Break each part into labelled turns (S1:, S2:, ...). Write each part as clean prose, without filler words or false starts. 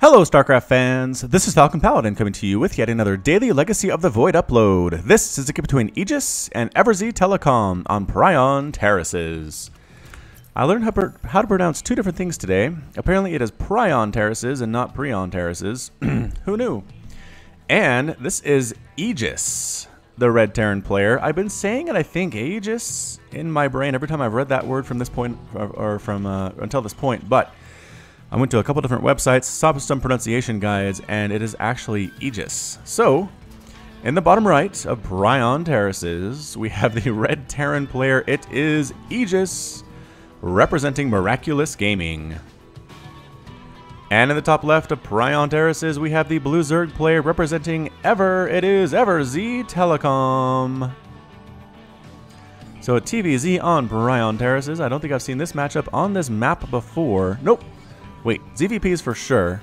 S1: Hello StarCraft fans, this is Falcon Paladin coming to you with yet another daily Legacy of the Void upload. This is a game between AegiS and EverZTelecoM on Prion Terraces. I learned how to pronounce two different things today. Apparently it is Prion Terraces and not Prion Terraces. Who knew? And this is AegiS, the Red Terran player. I've been saying it, I think, AegiS in my brain every time I've read that word from this point, or from until this point, but I went to a couple different websites, saw some pronunciation guides, and it is actually AegiS. So, in the bottom right of Prion Terraces, we have the Red Terran player. It is AegiS, representing Miraculous Gaming. And in the top left of Prion Terraces, we have the Blue Zerg player representing It is EverZTelecoM. So a TVZ on Prion Terraces. I don't think I've seen this matchup on this map before. Nope. Wait, ZVPs for sure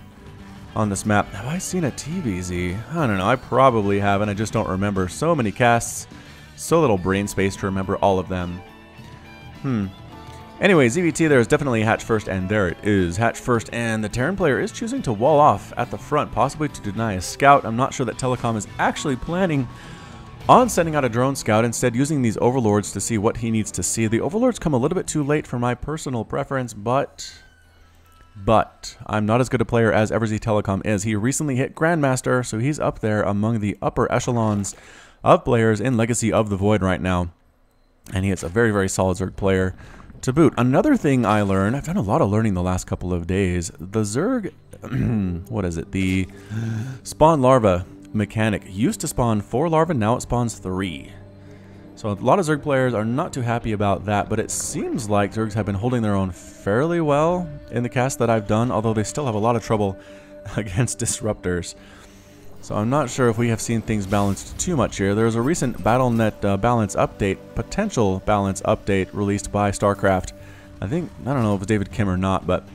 S1: on this map. Have I seen a TVZ? I don't know. I probably haven't. I just don't remember. So many casts. So little brain space to remember all of them. Anyway, ZVT, there is definitely Hatch First, and there it is. Hatch First, and the Terran player is choosing to wall off at the front, possibly to deny a scout. I'm not sure that Telecom is actually planning on sending out a drone scout, instead using these overlords to see what he needs to see. The overlords come a little bit too late for my personal preference, but I'm not as good a player as EverZTelecoM is. He recently hit Grandmaster, so he's up there among the upper echelons of players in Legacy of the Void right now. And he is a very, very solid Zerg player to boot. Another thing I learned, I've done a lot of learning the last couple of days. The Zerg, what is it? The spawn larva mechanic used to spawn 4 larvae, now it spawns 3. So a lot of Zerg players are not too happy about that, but it seems like Zergs have been holding their own fairly well in the cast that I've done, although they still have a lot of trouble against disruptors. So I'm not sure if we have seen things balanced too much here. There's a recent BattleNet balance update, potential balance update released by StarCraft. I don't know if it's David Kim or not, but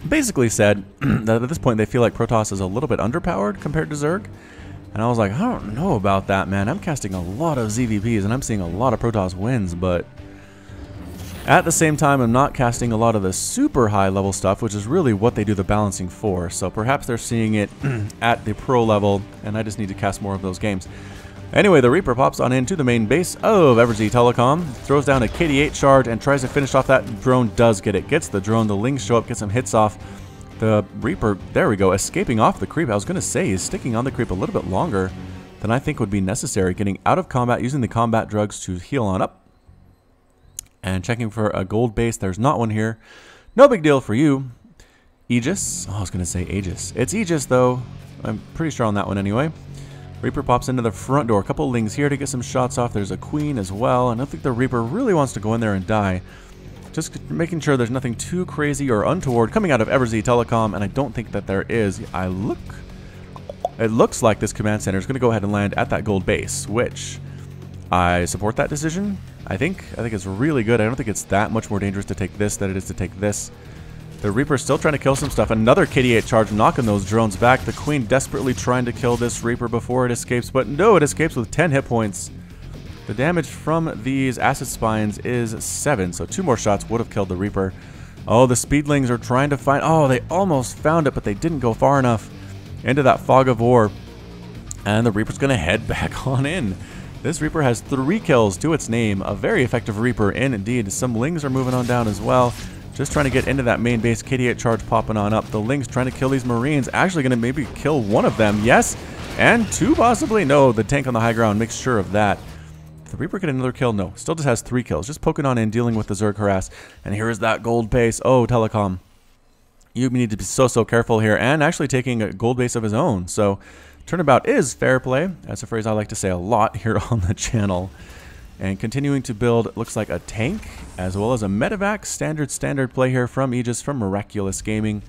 S1: basically said that at this point they feel like Protoss is a little bit underpowered compared to Zerg. And I was like, I don't know about that, man. I'm casting a lot of ZVPs and I'm seeing a lot of Protoss wins, but at the same time, I'm not casting a lot of the super high level stuff, which is really what they do the balancing for. So perhaps they're seeing it at the pro level, and I just need to cast more of those games. Anyway, the Reaper pops on into the main base of EverZTelecoM, throws down a KD8 charge, and tries to finish off that drone. Does get it. Gets the drone. The Lings show up, gets some hits off. The Reaper, there we go, escaping off the creep. I was going to say he's sticking on the creep a little bit longer than I think would be necessary. Getting out of combat, using the combat drugs to heal on up. And checking for a gold base. There's not one here. No big deal for you. AegiS. Oh, I was going to say AegiS. It's AegiS, though. I'm pretty sure on that one anyway. Reaper pops into the front door. A couple of Lings here to get some shots off. There's a Queen as well. And I don't think the Reaper really wants to go in there and die. Just making sure there's nothing too crazy or untoward coming out of EverZTelecoM, and I don't think that there is. It looks like this command center is going to go ahead and land at that gold base, which I support that decision. I think it's really good. I don't think it's that much more dangerous to take this than it is to take this. The Reaper's still trying to kill some stuff. Another KD8 charge knocking those drones back. The Queen desperately trying to kill this Reaper before it escapes, but no, it escapes with 10 hit points. The damage from these acid spines is 7, so 2 more shots would have killed the Reaper. Oh, the Speedlings are trying to find... Oh, they almost found it, but they didn't go far enough into that fog of war. And the Reaper's going to head back on in. This Reaper has 3 kills to its name. A very effective Reaper, and indeed, some Lings are moving on down as well. Just trying to get into that main base. KD8 charge popping on up. The Lings trying to kill these Marines. Actually going to maybe kill one of them. Yes, and 2 possibly. No, the tank on the high ground makes sure of that. The Reaper get another kill? No. Still just has 3 kills. Just poking on in, dealing with the Zerg harass. And here is that gold base. Oh, Telecom. You need to be so careful here. And actually taking a gold base of his own. So, turnabout is fair play. That's a phrase I like to say a lot here on the channel. And continuing to build, looks like a tank, as well as a medevac. Standard play here from AegiS, from Miraculous Gaming.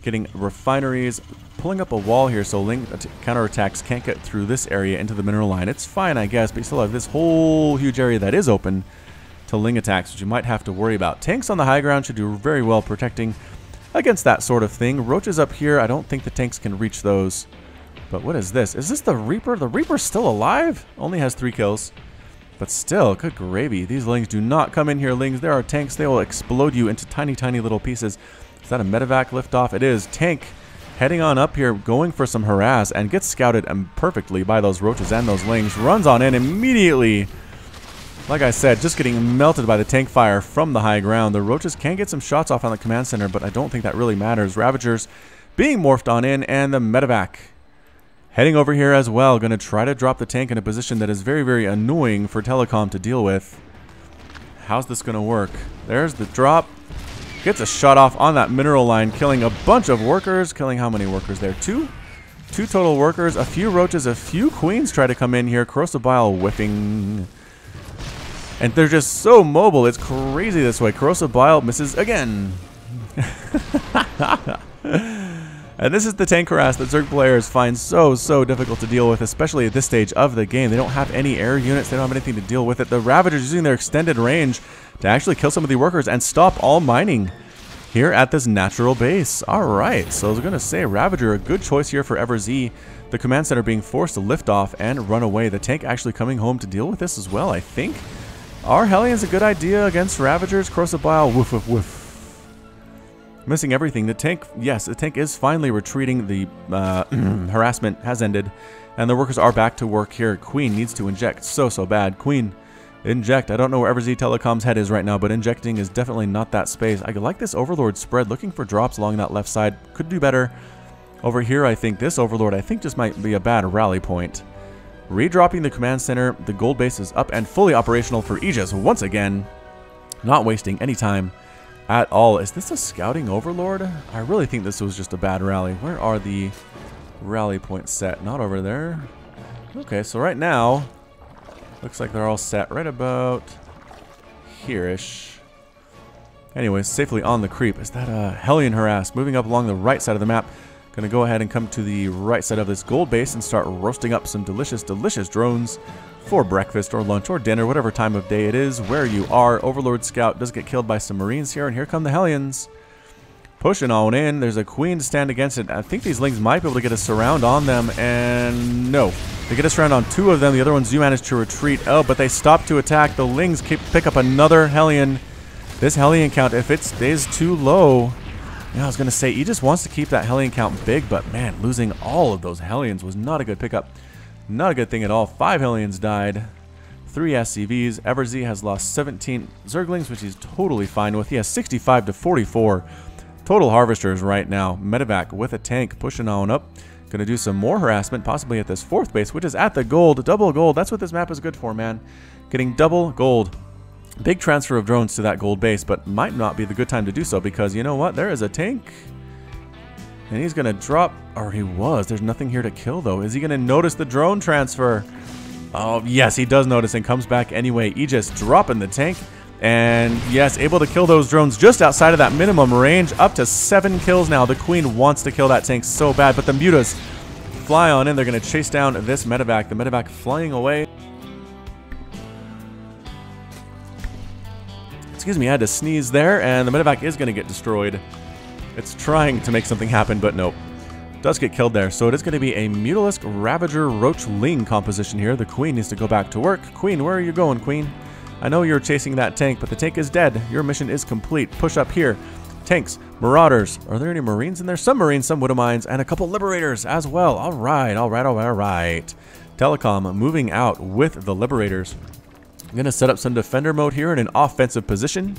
S1: Getting refineries, pulling up a wall here so Ling counterattacks can't get through this area into the mineral line. It's fine, I guess, but you still have this whole huge area that is open to Ling attacks, which you might have to worry about. Tanks on the high ground should do very well protecting against that sort of thing. Roaches up here, I don't think the tanks can reach those. But what is this? Is this the Reaper? The Reaper's still alive? Only has 3 kills. But still, good gravy. These Lings do not come in here, Lings. There are tanks. They will explode you into tiny little pieces. Is that a medevac liftoff? It is. Tank heading on up here, going for some harass, and gets scouted perfectly by those roaches and those lings. Runs on in immediately. Like I said, just getting melted by the tank fire from the high ground. The roaches can get some shots off on the command center, but I don't think that really matters. Ravagers being morphed on in, and the medevac heading over here as well. Going to try to drop the tank in a position that is very, very annoying for Telecom to deal with. How's this going to work? There's the drop. Gets a shot off on that mineral line, killing a bunch of workers. Killing how many workers there? Two total workers. A few roaches, a few queens try to come in here. Corrosive bile whiffing. And they're just so mobile. It's crazy this way. Corrosive bile misses again. And this is the tank harass that Zerg players find so difficult to deal with, especially at this stage of the game. They don't have any air units. They don't have anything to deal with it. The Ravagers using their extended range to actually kill some of the workers and stop all mining here at this natural base. Alright, so I was going to say Ravager, a good choice here for EverZ. The command center being forced to lift off and run away. The tank actually coming home to deal with this as well, I think. Are Hellions a good idea against Ravagers? Corrosive bile, woof, woof, woof. Missing everything. The tank, yes, the tank is finally retreating. The harassment has ended, and the workers are back to work here. Queen needs to inject so bad. Queen, inject. I don't know where EverZTelecoM's head is right now, but injecting is definitely not that space. I like this Overlord spread. Looking for drops along that left side. Could do better. Over here, I think this Overlord, I think just might be a bad rally point. Redropping the command center. The gold base is up and fully operational for AegiS once again. Not wasting any time at all. Is this a scouting Overlord? I really think this was just a bad rally. Where are the rally points set? Not over there. Okay, so right now, looks like they're all set right about here-ish. Anyways, safely on the creep. Is that a Hellion harass? Moving up along the right side of the map. Gonna go ahead and come to the right side of this gold base and start roasting up some delicious drones for breakfast or lunch or dinner, whatever time of day it is, where you are. Overlord Scout does get killed by some Marines here, and here come the Hellions. Pushing on in. There's a Queen to stand against it. I think these Lings might be able to get a surround on them, and no. They get a surround on two of them. The other ones do manage to retreat. Oh, but they stop to attack. The Lings pick up another Hellion. This Hellion count, if it stays too low... Yeah, I was going to say, he just wants to keep that Hellion count big, but man, losing all of those Hellions was not a good pickup. Not a good thing at all. 5 Hellions died. 3 SCVs. EverZ has lost 17 Zerglings, which he's totally fine with. He has 65 to 44 total harvesters right now. Medevac with a tank pushing on up. Going to do some more harassment, possibly at this 4th base, which is at the gold. Double gold. That's what this map is good for, man. Getting double gold. Big transfer of drones to that gold base, but might not be the good time to do so because you know what? There is a tank. And he's going to drop, or he was. There's nothing here to kill, though. Is he going to notice the drone transfer? Oh, yes, he does notice and comes back anyway. AegiS dropping the tank. And, yes, able to kill those drones just outside of that minimum range. Up to 7 kills now. The Queen wants to kill that tank so bad, but the Mutas fly on in. They're going to chase down this medevac. The medevac flying away. Excuse me, I had to sneeze there, and the medevac is going to get destroyed. It's trying to make something happen, but nope. Does get killed there. So it is going to be a Mutalisk Ravager Roach Ling composition here. The Queen needs to go back to work. Queen, where are you going, Queen? I know you're chasing that tank, but the tank is dead. Your mission is complete. Push up here. Tanks, Marauders. Are there any Marines in there? Some Marines, some Widowmines, and a couple Liberators as well. All right. Telecom moving out with the Liberators. I'm going to set up some defender mode here in an offensive position.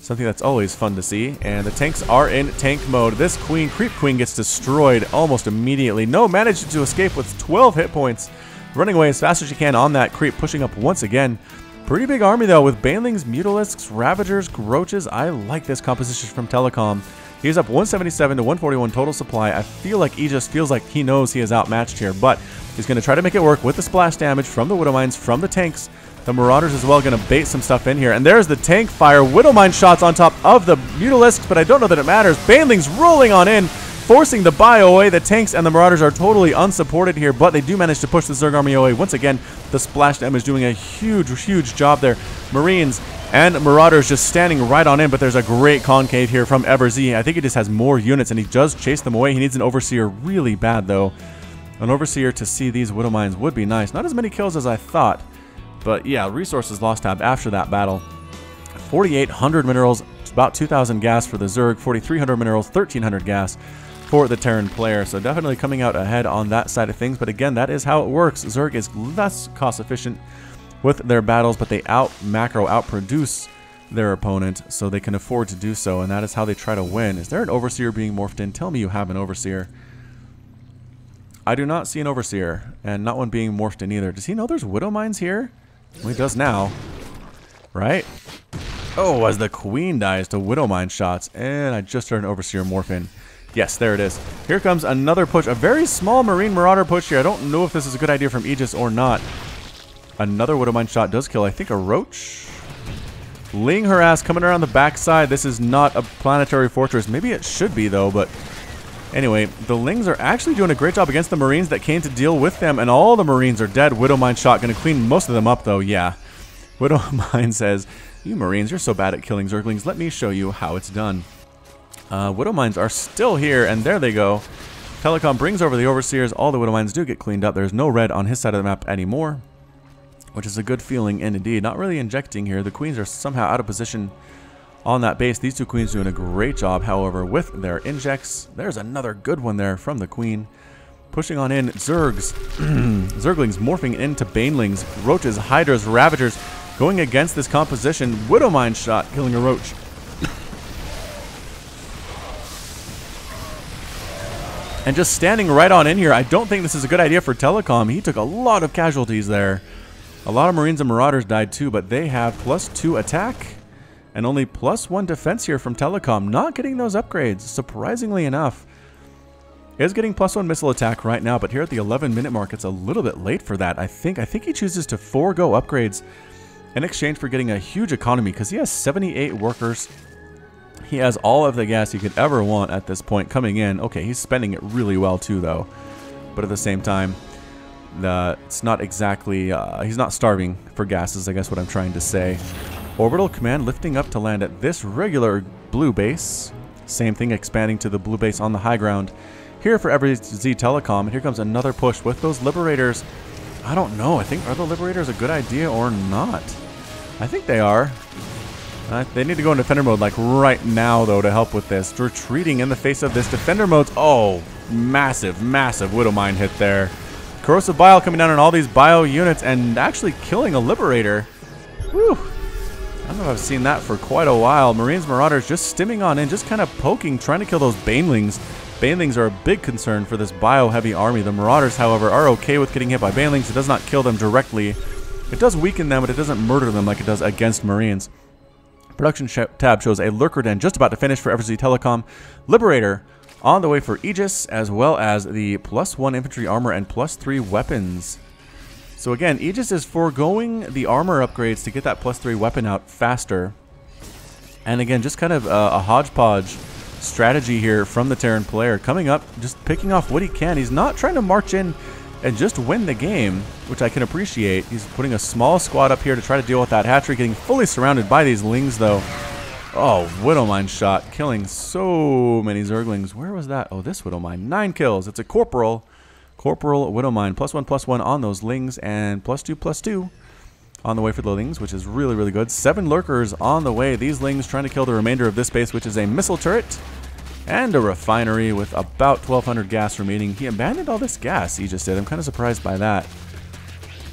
S1: Something that's always fun to see. And the tanks are in tank mode. This Queen, Creep Queen, gets destroyed almost immediately. No, managed to escape with 12 hit points. Running away as fast as she can on that Creep, pushing up once again. Pretty big army, though, with Banelings, Mutalisks, Ravagers, Roaches. I like this composition from Telecom. He's up 177 to 141 total supply. I feel like AegiS feels like he knows he is outmatched here, but he's going to try to make it work with the splash damage from the Widowmines, from the tanks. The Marauders as well going to bait some stuff in here. And there's the tank fire. Widowmine shots on top of the Mutalisks, but I don't know that it matters. Banelings rolling on in, forcing the bio away. The tanks and the Marauders are totally unsupported here, but they do manage to push the Zerg army away. Once again, the splash damage doing a huge job there. Marines and Marauders just standing right on in, but there's a great concave here from EverZ. I think he just has more units, and he does chase them away. He needs an Overseer really bad, though. An Overseer to see these Widowmines would be nice. Not as many kills as I thought. But yeah, resources lost tab after that battle. 4,800 minerals, about 2,000 gas for the Zerg, 4,300 minerals, 1,300 gas for the Terran player. So definitely coming out ahead on that side of things. But again, that is how it works. Zerg is less cost efficient with their battles, but they outproduce their opponent, so they can afford to do so, and that is how they try to win. Is there an Overseer being morphed in? Tell me you have an Overseer. I do not see an Overseer, and not one being morphed in either. Does he know there's Widow Mines here? Well, he does now, right? Oh, as the Queen dies to Widow Mine shots, and I just heard an Overseer morph in. Yes, there it is. Here comes another push, a very small Marine Marauder push here. I don't know if this is a good idea from AegiS or not. Another Widow Mine shot does kill, I think, a Roach. Ling harass coming around the backside. This is not a planetary fortress. Maybe it should be, though, but anyway, the Lings are actually doing a great job against the Marines that came to deal with them, and all the Marines are dead. Widow Mine shot going to clean most of them up, though, yeah. Widow Mine says, "You Marines, you're so bad at killing Zerglings. Let me show you how it's done." Widow Mines are still here, and there they go. Telecom brings over the Overseers. All the Widow Mines do get cleaned up. There's no red on his side of the map anymore, which is a good feeling indeed. Not really injecting here. The Queens are somehow out of position on that base. These two Queens doing a great job, however, with their injects. There's another good one there from the Queen. Pushing on in, Zergs. Zerglings morphing into Banelings. Roaches, Hydras, Ravagers going against this composition. Widow Mine shot, killing a Roach. And just standing right on in here, I don't think this is a good idea for Telecom. He took a lot of casualties there. A lot of Marines and Marauders died too, but they have +2 attack and only +1 defense here from Telecom. Not getting those upgrades, surprisingly enough. Is getting +1 missile attack right now, but here at the 11-minute mark, it's a little bit late for that. I think he chooses to forego upgrades in exchange for getting a huge economy, because he has 78 workers. He has all of the gas he could ever want at this point coming in. Okay, he's spending it really well too, though. But at the same time, it's not exactly, he's not starving for gases, I guess what I'm trying to say. Orbital command lifting up to land at this regular blue base. Same thing, expanding to the blue base on the high ground. Here for EverZTelecoM, and here comes another push with those Liberators. I don't know, I think, are the Liberators a good idea or not? I think they are. They need to go in Defender mode like right now, though, to help with this. Retreating in the face of this Defender mode. Oh, massive, massive Widow Mine hit there. Corrosive Bile coming down on all these Bio units and actually killing a Liberator. Whew. I don't know if I've seen that for quite a while. Marines, Marauders just stimming on in, just kind of poking, trying to kill those Banelings. Banelings are a big concern for this Bio-heavy army. The Marauders, however, are okay with getting hit by Banelings. It does not kill them directly. It does weaken them, but it doesn't murder them like it does against Marines. Production tab shows a Lurker Den just about to finish for EverZTelecoM. Liberator on the way for AegiS, as well as the +1 infantry armor and +3 weapons. So again, AegiS is foregoing the armor upgrades to get that +3 weapon out faster. And again, just kind of a hodgepodge strategy here from the Terran player. Coming up, just picking off what he can. He's not trying to march in and just win the game, which I can appreciate. He's putting a small squad up here to try to deal with that hatchery, getting fully surrounded by these Lings, though. Oh, Widow Mine shot, killing so many Zerglings. Where was that? Oh, this Widow Mine. 9 kills. It's a Corporal. Corporal Widow Mine. +1/+1 on those Lings, and +2/+2 on the way for the Lings, which is really, really good. 7 Lurkers on the way. These Lings trying to kill the remainder of this base, which is a missile turret and a refinery with about 1,200 gas remaining. He abandoned all this gas, he just did. I'm kind of surprised by that.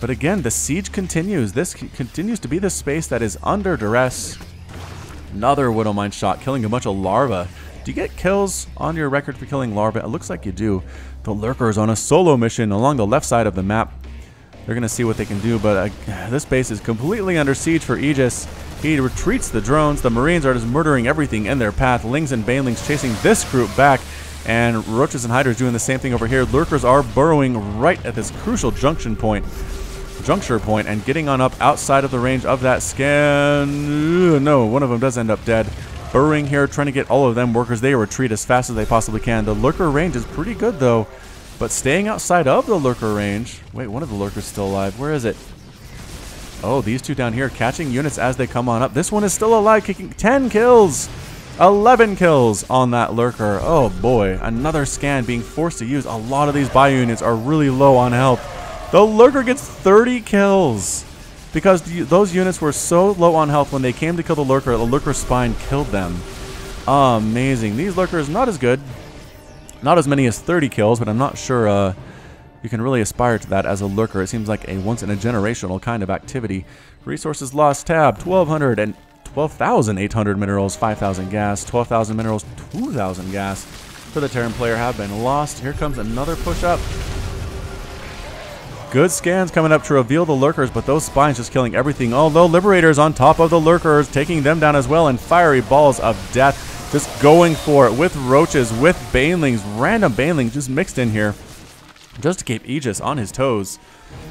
S1: But again, the siege continues. This continues to be the space that is under duress. Another Widow Mine shot, killing a bunch of larvae. Do you get kills on your record for killing larvae? It looks like you do. The Lurkers on a solo mission along the left side of the map. They're going to see what they can do, but this base is completely under siege for AegiS. He retreats the drones. The Marines are just murdering everything in their path. Lings and Banelings chasing this group back, and Roaches and Hydras doing the same thing over here. Lurkers are burrowing right at this crucial juncture point, and getting on up outside of the range of that scan. No, one of them does end up dead. Burrowing here, trying to get all of them workers. They retreat as fast as they possibly can. The Lurker range is pretty good, though, but staying outside of the Lurker range. Wait, one of the Lurkers still alive. Where is it? Oh, these two down here catching units as they come on up. This one is still alive, kicking 10 kills. 11 kills on that Lurker. Oh boy, another scan being forced to use. A lot of these bio units are really low on health. The Lurker gets 30 kills because those units were so low on health when they came to kill the Lurker spine killed them. Amazing. These Lurkers not as good. Not as many as 30 kills, but I'm not sure you can really aspire to that as a lurker. It seems like a once-in-a-generational kind of activity. Resources lost tab, 1,200 and 12,800 minerals, 5,000 gas, 12,000 minerals, 2,000 gas for the Terran player have been lost. Here comes another push-up. Good scans coming up to reveal the lurkers, but those spines just killing everything. Although Liberators on top of the lurkers, taking them down as well, and fiery balls of death just going for it with roaches, with banelings, random banelings just mixed in here just to keep AegiS on his toes.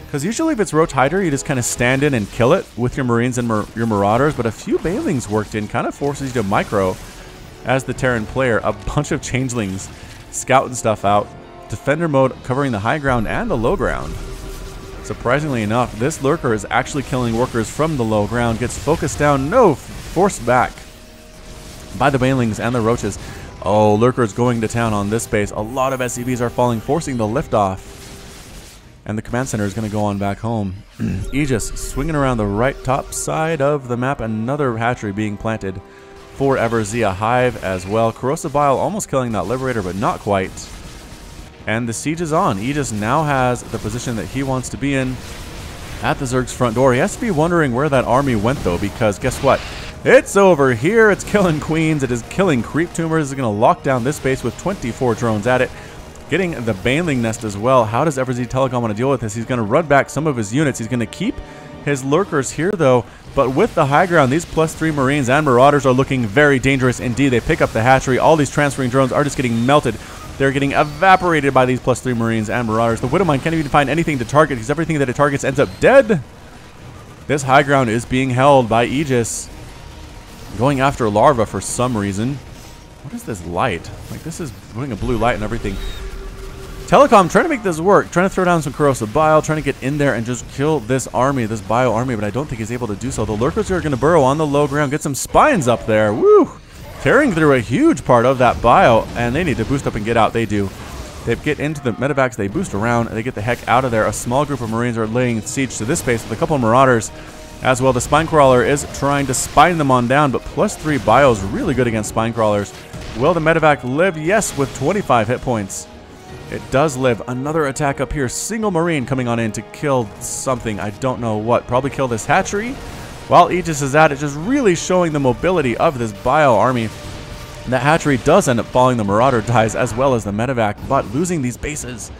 S1: Because usually if it's Roach Hydra, you just kind of stand in and kill it with your Marines and your Marauders, but a few banelings worked in kind of forces you to micro as the Terran player. A bunch of changelings scouting stuff out. Defender mode covering the high ground and the low ground. Surprisingly enough, this lurker is actually killing workers from the low ground. Gets focused down, no, forced back by the banelings and the roaches. Oh, lurkers going to town on this base. A lot of SCVs are falling, forcing the liftoff. And the command center is going to go on back home. AegiS swinging around the right top side of the map. Another hatchery being planted for EverZ. A hive as well. Corrosive Bile almost killing that Liberator, but not quite. And the siege is on. AegiS now has the position that he wants to be in at the Zerg's front door. He has to be wondering where that army went, though, because guess what? It's over here. It's killing queens. It is killing creep tumors. It's going to lock down this base with 24 drones at it. Getting the Baneling Nest as well. How does EverZTelecoM want to deal with this? He's going to run back some of his units. He's going to keep his lurkers here, though. But with the high ground, these +3 Marines and Marauders are looking very dangerous indeed. They pick up the hatchery. All these transferring drones are just getting melted. They're getting evaporated by these +3 Marines and Marauders. The Widowmine can't even find anything to target because everything that it targets ends up dead. This high ground is being held by AegiS. Going after Larva for some reason. What is this light? Like, this is putting a blue light and everything. Telecom trying to make this work. Trying to throw down some Corrosive Bile. Trying to get in there and just kill this army, this Bio army, but I don't think he's able to do so. The lurkers are going to burrow on the low ground. Get some spines up there. Woo! Tearing through a huge part of that Bio, and they need to boost up and get out. They do. They get into the medevacs, they boost around, and they get the heck out of there. A small group of Marines are laying siege to this base with a couple of Marauders as well. The Spine Crawler is trying to spine them on down, but +3 Bio is really good against Spine Crawlers. Will the medevac live? Yes, with 25 hit points. It does live. Another attack up here. Single Marine coming on in to kill something. I don't know what. Probably kill this hatchery. While AegiS is at it, just really showing the mobility of this Bio army. That hatchery does end up falling. The Marauder dies as well as the medevac, but losing these bases.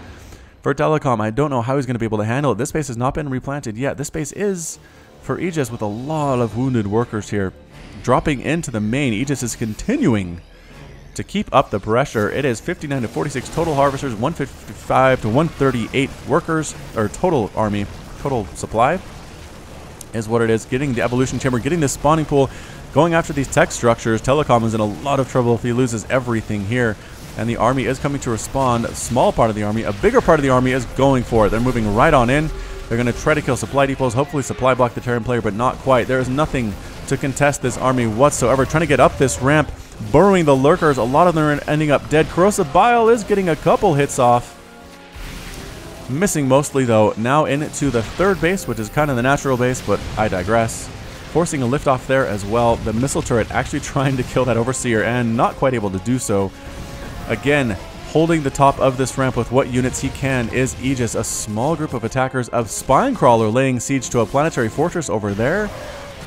S1: For Telecom, I don't know how he's going to be able to handle it. This base has not been replanted yet. This base is for AegiS with a lot of wounded workers here. Dropping into the main, AegiS is continuing to keep up the pressure. It is 59 to 46 total harvesters, 155 to 138 workers, or total army, total supply is what it is. Getting the evolution chamber, getting the spawning pool, going after these tech structures. Telecom is in a lot of trouble if he loses everything here. And the army is coming to respond. A small part of the army, a bigger part of the army is going for it. They're moving right on in. They're going to try to kill supply depots, hopefully supply block the Terran player, but not quite. There is nothing to contest this army whatsoever. Trying to get up this ramp, burrowing the lurkers. A lot of them are ending up dead. Corrosive Bile is getting a couple hits off. Missing mostly, though. Now into the third base, which is kind of the natural base, but I digress. Forcing a liftoff there as well. The missile turret actually trying to kill that Overseer and not quite able to do so. Again, holding the top of this ramp with what units he can is AegiS. A small group of attackers of Spine Crawler laying siege to a planetary fortress over there.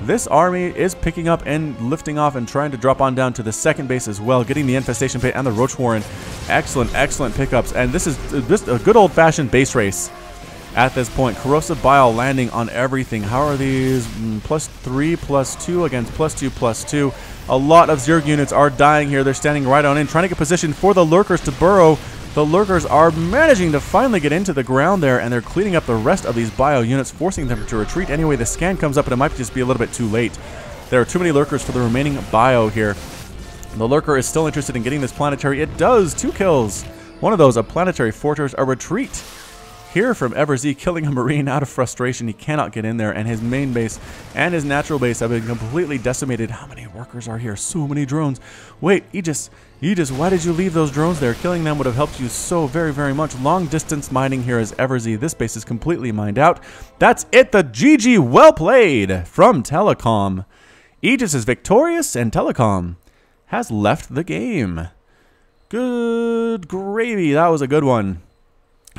S1: This army is picking up and lifting off and trying to drop on down to the second base as well, getting the Infestation Pit and the Roach Warren. Excellent, excellent pickups. And this is just a good old-fashioned base race at this point. Corrosive Bile landing on everything. How are these? +3, +2 against +2, +2. A lot of Zerg units are dying here. They're standing right on in, trying to get positioned for the lurkers to burrow. The lurkers are managing to finally get into the ground there, and they're cleaning up the rest of these Bio units, forcing them to retreat. Anyway, the scan comes up, and it might just be a little bit too late. There are too many lurkers for the remaining Bio here. The lurker is still interested in getting this planetary. It does. 2 kills. One of those, a planetary fortress, a retreat. Here from EverZ, killing a Marine out of frustration. He cannot get in there, and his main base and his natural base have been completely decimated. How many workers are here? So many drones. Wait, AegiS, why did you leave those drones there? Killing them would have helped you so very, very much. Long distance mining here as EverZ. This base is completely mined out. That's it. The GG. Well played from Telecom. AegiS is victorious, and Telecom has left the game. Good gravy. That was a good one.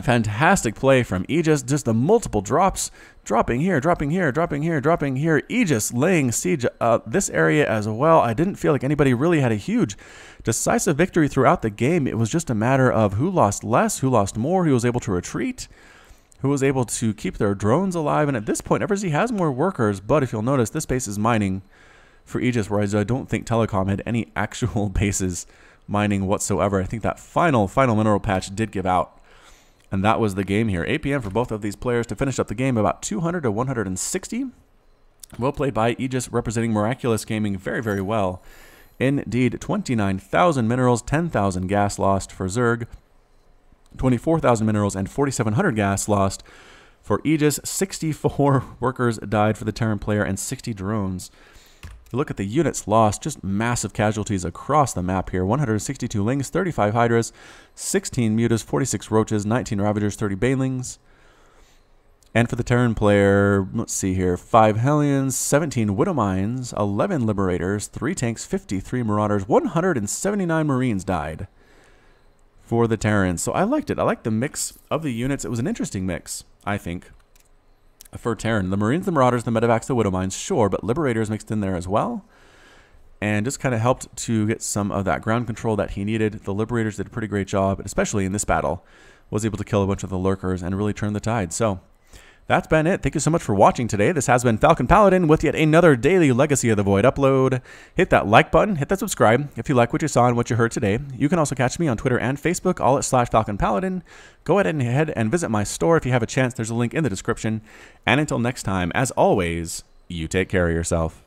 S1: Fantastic play from AegiS. Just the multiple drops. Dropping here, dropping here, dropping here, dropping here. AegiS laying siege this area as well. I didn't feel like anybody really had a huge decisive victory throughout the game. It was just a matter of who lost less, who lost more, who was able to retreat, who was able to keep their drones alive. And at this point, EverZ has more workers, but if you'll notice, this base is mining for AegiS, whereas I don't think Telecom had any actual bases mining whatsoever. I think that final mineral patch did give out. And that was the game here. APM for both of these players to finish up the game about 200 to 160. Well played by AegiS, representing Miraculous Gaming very, very well. Indeed, 29,000 minerals, 10,000 gas lost for Zerg, 24,000 minerals, and 4,700 gas lost for AegiS. 64 workers died for the Terran player and 60 drones. You look at the units lost, just massive casualties across the map here. 162 Lings, 35 Hydras, 16 Mutas, 46 Roaches, 19 Ravagers, 30 Banelings. And for the Terran player, let's see here, 5 Hellions, 17 Widowmines, 11 Liberators, 3 Tanks, 53 Marauders, 179 Marines died for the Terrans. So I liked it. I liked the mix of the units. It was an interesting mix, I think, for Terran. The Marines, the Marauders, the Medevacs, the Widowmines, sure, but Liberators mixed in there as well. And just kind of helped to get some of that ground control that he needed. The Liberators did a pretty great job, especially in this battle. Was able to kill a bunch of the Lurkers and really turn the tide. So that's been it. Thank you so much for watching today. This has been Falcon Paladin with yet another daily Legacy of the Void upload. Hit that like button, hit that subscribe if you like what you saw and what you heard today. You can also catch me on Twitter and Facebook, all at /Falcon Paladin. Go ahead and visit my store if you have a chance. There's a link in the description. And until next time, as always, you take care of yourself.